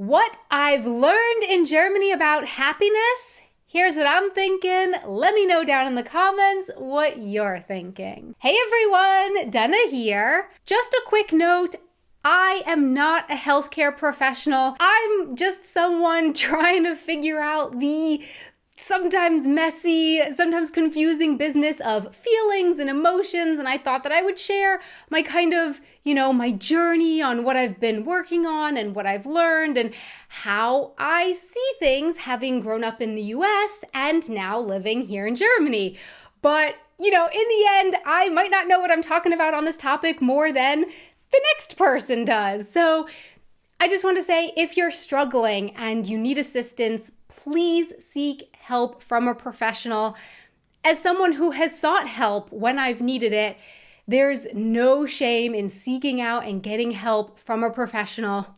What I've learned in Germany about happiness? Here's what I'm thinking. Let me know down in the comments what you're thinking. Hey everyone, Dana here. Just a quick note. I am not a healthcare professional. I'm just someone trying to figure out the sometimes messy, sometimes confusing business of feelings and emotions, and I thought that I would share my my journey on what I've been working on and what I've learned and how I see things having grown up in the US and now living here in Germany. But, in the end, I might not know what I'm talking about on this topic more than the next person does. So I just want to say, if you're struggling and you need assistance, please seek help from a professional. As someone who has sought help when I've needed it, there's no shame in seeking out and getting help from a professional.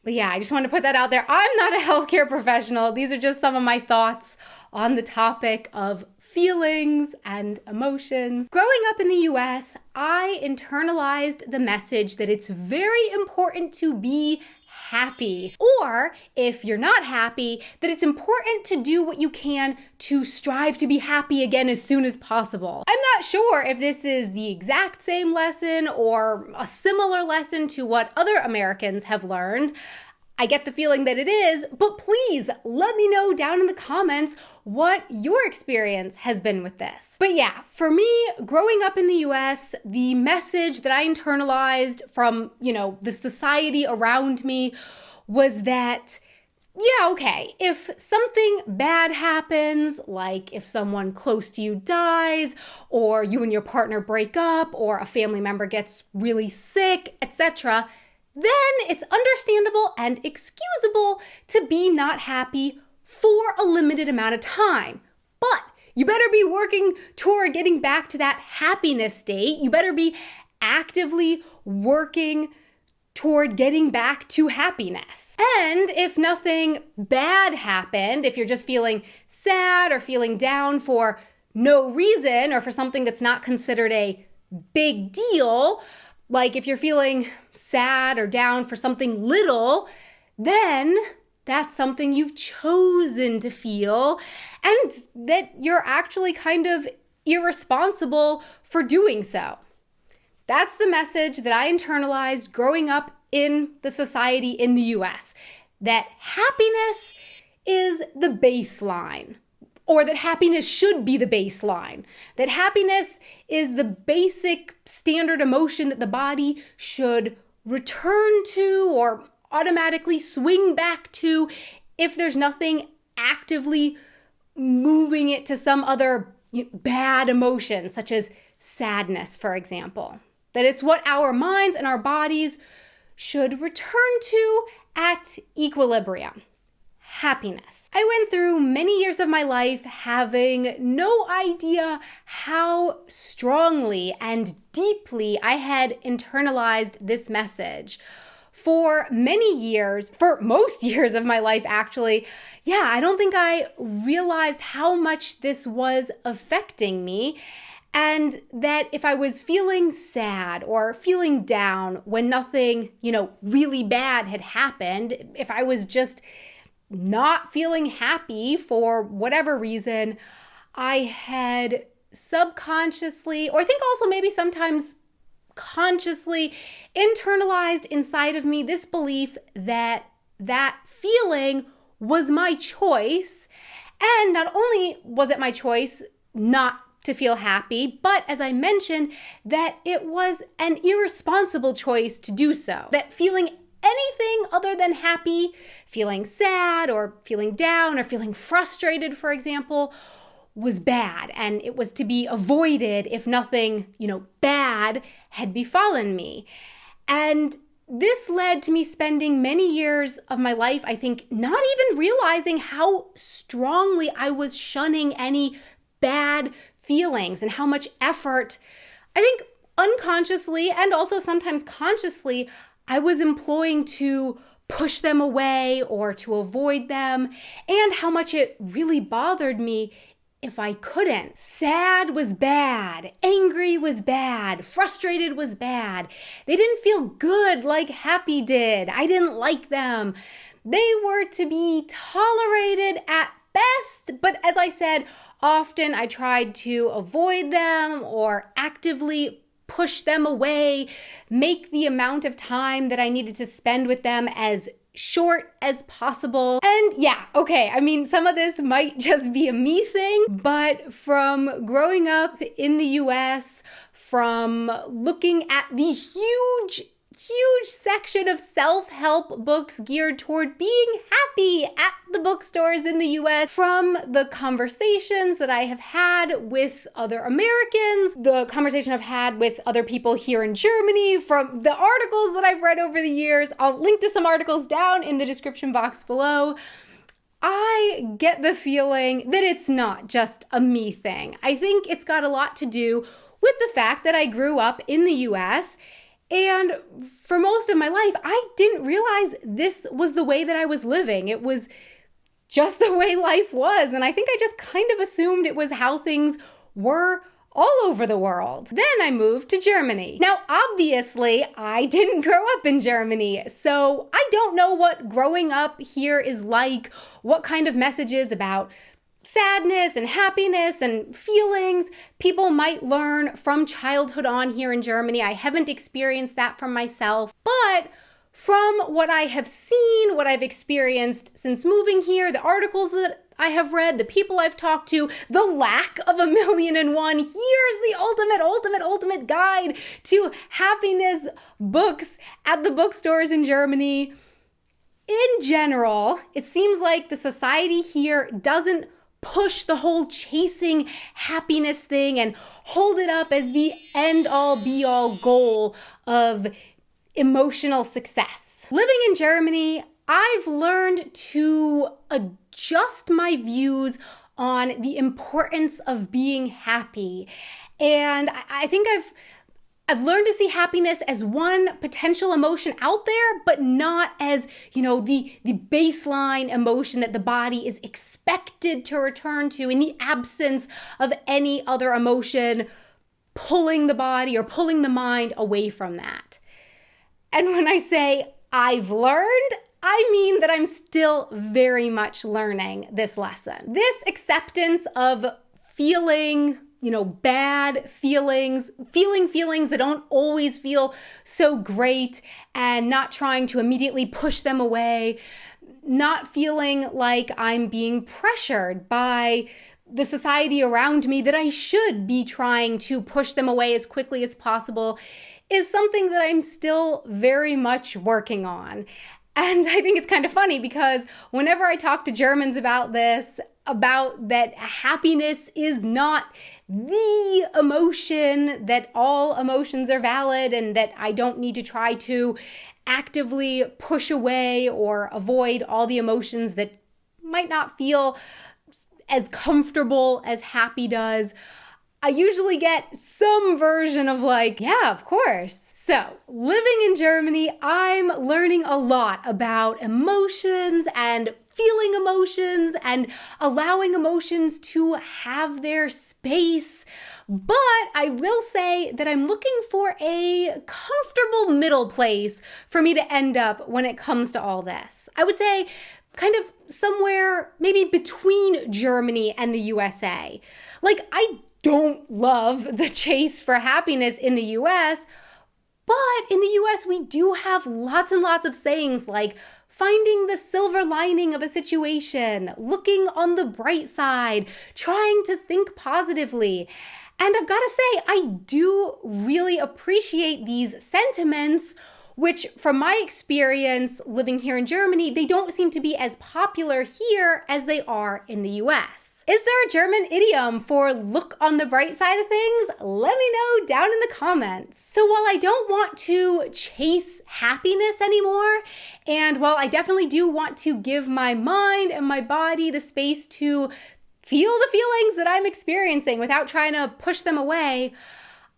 But yeah, I just want to put that out there. I'm not a healthcare professional. These are just some of my thoughts on the topic of feelings and emotions. Growing up in the US, I internalized the message that it's very important to be happy. Or if you're not happy, that it's important to do what you can to strive to be happy again as soon as possible. I'm not sure if this is the exact same lesson or a similar lesson to what other Americans have learned. I get the feeling that it is, but please let me know down in the comments what your experience has been with this. But yeah, for me, growing up in the US, the message that I internalized from, the society around me was that, if something bad happens, like if someone close to you dies, or you and your partner break up, or a family member gets really sick, etc., then it's understandable and excusable to be not happy for a limited amount of time. But you better be working toward getting back to that happiness state. You better be actively working toward getting back to happiness. And if nothing bad happened, if you're just feeling sad or feeling down for no reason or for something that's not considered a big deal, like if you're feeling sad or down for something little, then that's something you've chosen to feel and that you're actually kind of irresponsible for doing so. That's the message that I internalized growing up in the society in the US, that happiness is the baseline. Or that happiness should be the baseline. That happiness is the basic standard emotion that the body should return to or automatically swing back to if there's nothing actively moving it to some other bad emotion, such as sadness, for example. That it's what our minds and our bodies should return to at equilibrium. Happiness. I went through many years of my life having no idea how strongly and deeply I had internalized this message. For many years, for most years of my life actually, I don't think I realized how much this was affecting me. And that if I was feeling sad or feeling down when nothing, really bad had happened, if I was just not feeling happy for whatever reason, I had subconsciously, or I think also maybe sometimes consciously, internalized inside of me this belief that that feeling was my choice. And not only was it my choice not to feel happy, but as I mentioned, that it was an irresponsible choice to do so. That feeling anything other than happy, feeling sad or feeling down or feeling frustrated, for example, was bad, and it was to be avoided if nothing, bad had befallen me. And this led to me spending many years of my life, I think, not even realizing how strongly I was shunning any bad feelings and how much effort, I think unconsciously and also sometimes consciously, I was employing to push them away or to avoid them, and how much it really bothered me if I couldn't. Sad was bad. Angry was bad. Frustrated was bad. They didn't feel good like happy did. I didn't like them. They were to be tolerated at best, but as I said, often I tried to avoid them or actively push them away, make the amount of time that I needed to spend with them as short as possible. And yeah, okay, I mean, some of this might just be a me thing, but from growing up in the US, from looking at the huge section of self-help books geared toward being happy at the bookstores in the US, from the conversations that I have had with other Americans, the conversation I've had with other people here in Germany, from the articles that I've read over the years. I'll link to some articles down in the description box below. I get the feeling that it's not just a me thing. I think it's got a lot to do with the fact that I grew up in the US, and for most of my life, I didn't realize this was the way that I was living. It was just the way life was. And I think I just kind of assumed it was how things were all over the world. Then I moved to Germany. Now, obviously, I didn't grow up in Germany, so I don't know what growing up here is like, what kind of messages about sadness and happiness and feelings people might learn from childhood on here in Germany. I haven't experienced that for myself, but from what I have seen, what I've experienced since moving here, the articles that I have read, the people I've talked to, the lack of 1,000,001, here's the ultimate guide to happiness books at the bookstores in Germany. In general, it seems like the society here doesn't push the whole chasing happiness thing and hold it up as the end-all be-all goal of emotional success. Living in Germany, I've learned to adjust my views on the importance of being happy. And I think I've learned to see happiness as one potential emotion out there, but not as, the baseline emotion that the body is expected to return to in the absence of any other emotion pulling the body or pulling the mind away from that. And when I say I've learned, I mean that I'm still very much learning this lesson. This acceptance of feeling bad feelings, feeling that don't always feel so great, and not trying to immediately push them away, not feeling like I'm being pressured by the society around me that I should be trying to push them away as quickly as possible, is something that I'm still very much working on. And I think it's kind of funny because whenever I talk to Germans about this, about that happiness is not the emotion, that all emotions are valid, and that I don't need to try to actively push away or avoid all the emotions that might not feel as comfortable as happy does, I usually get some version of yeah, of course. So, living in Germany, I'm learning a lot about emotions and feeling emotions and allowing emotions to have their space. But I will say that I'm looking for a comfortable middle place for me to end up when it comes to all this. I would say kind of somewhere maybe between Germany and the USA. I don't love the chase for happiness in the US, but in the US we do have lots and lots of sayings like finding the silver lining of a situation, looking on the bright side, trying to think positively. And I've got to say, I do really appreciate these sentiments, which from my experience living here in Germany, they don't seem to be as popular here as they are in the US. Is there a German idiom for look on the bright side of things? Let me know down in the comments. So while I don't want to chase happiness anymore, and while I definitely do want to give my mind and my body the space to feel the feelings that I'm experiencing without trying to push them away,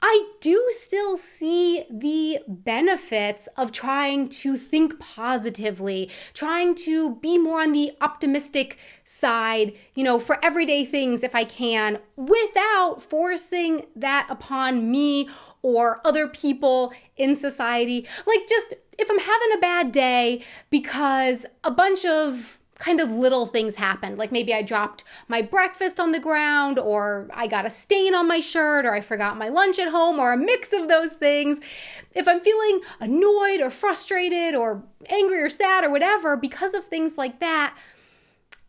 I do still see the benefits of trying to think positively, trying to be more on the optimistic side, for everyday things if I can, without forcing that upon me or other people in society. Like, just if I'm having a bad day because a bunch of kind of little things happened, like maybe I dropped my breakfast on the ground, or I got a stain on my shirt, or I forgot my lunch at home, or a mix of those things. If I'm feeling annoyed or frustrated or angry or sad or whatever because of things like that,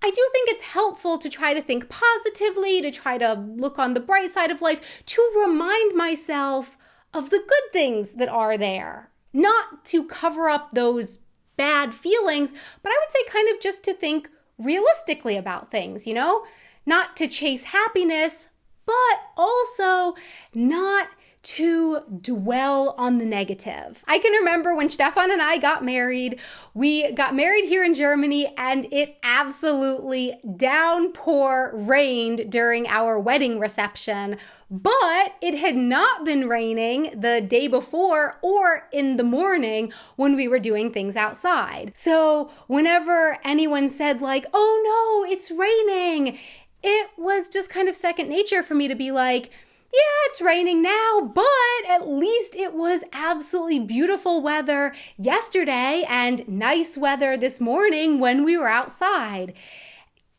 I do think it's helpful to try to think positively, to try to look on the bright side of life, to remind myself of the good things that are there, not to cover up those bad feelings, but I would say kind of just to think realistically about things, not to chase happiness, but also not to dwell on the negative. I can remember when Stefan and I got married. We got married here in Germany, and it absolutely downpour rained during our wedding reception. But it had not been raining the day before or in the morning when we were doing things outside. So whenever anyone said like, oh no, it's raining, it was just kind of second nature for me to be like, yeah, it's raining now, but at least it was absolutely beautiful weather yesterday and nice weather this morning when we were outside.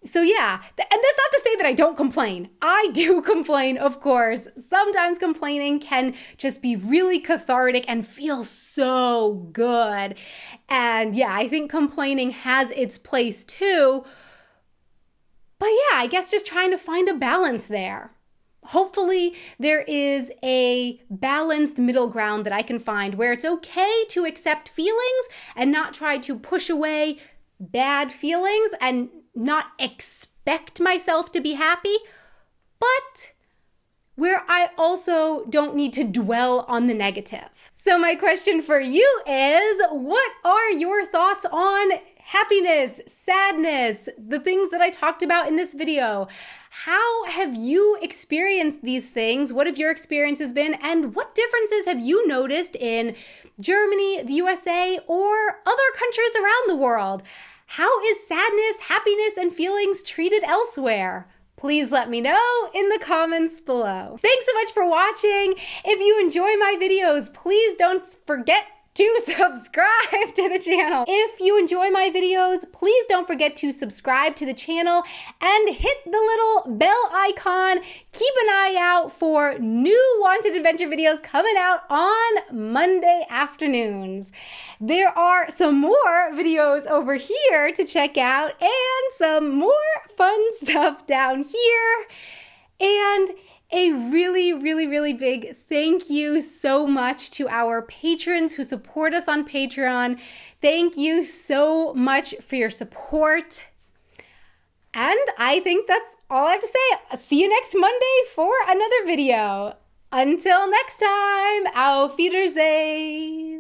So yeah, and that's not to say that I don't complain. I do complain, of course. Sometimes complaining can just be really cathartic and feel so good. And yeah, I think complaining has its place too. But yeah, I guess just trying to find a balance there. Hopefully there is a balanced middle ground that I can find where it's okay to accept feelings and not try to push away bad feelings and not expect myself to be happy, but where I also don't need to dwell on the negative. So my question for you is, what are your thoughts on happiness, sadness, the things that I talked about in this video? How have you experienced these things? What have your experiences been? And what differences have you noticed in Germany, the USA, or other countries around the world? How is sadness, happiness, and feelings treated elsewhere? Please let me know in the comments below. Thanks so much for watching. If you enjoy my videos, please don't forget to subscribe to the channel. If you enjoy my videos, please don't forget to subscribe to the channel and hit the little bell icon. Keep an eye out for new Wanted Adventure videos coming out on Monday afternoons. There are some more videos over here to check out and some more fun stuff down here. And a really, really, really big thank you so much to our patrons who support us on Patreon. Thank you so much for your support. And I think that's all I have to say. See you next Monday for another video. Until next time, auf Wiedersehen.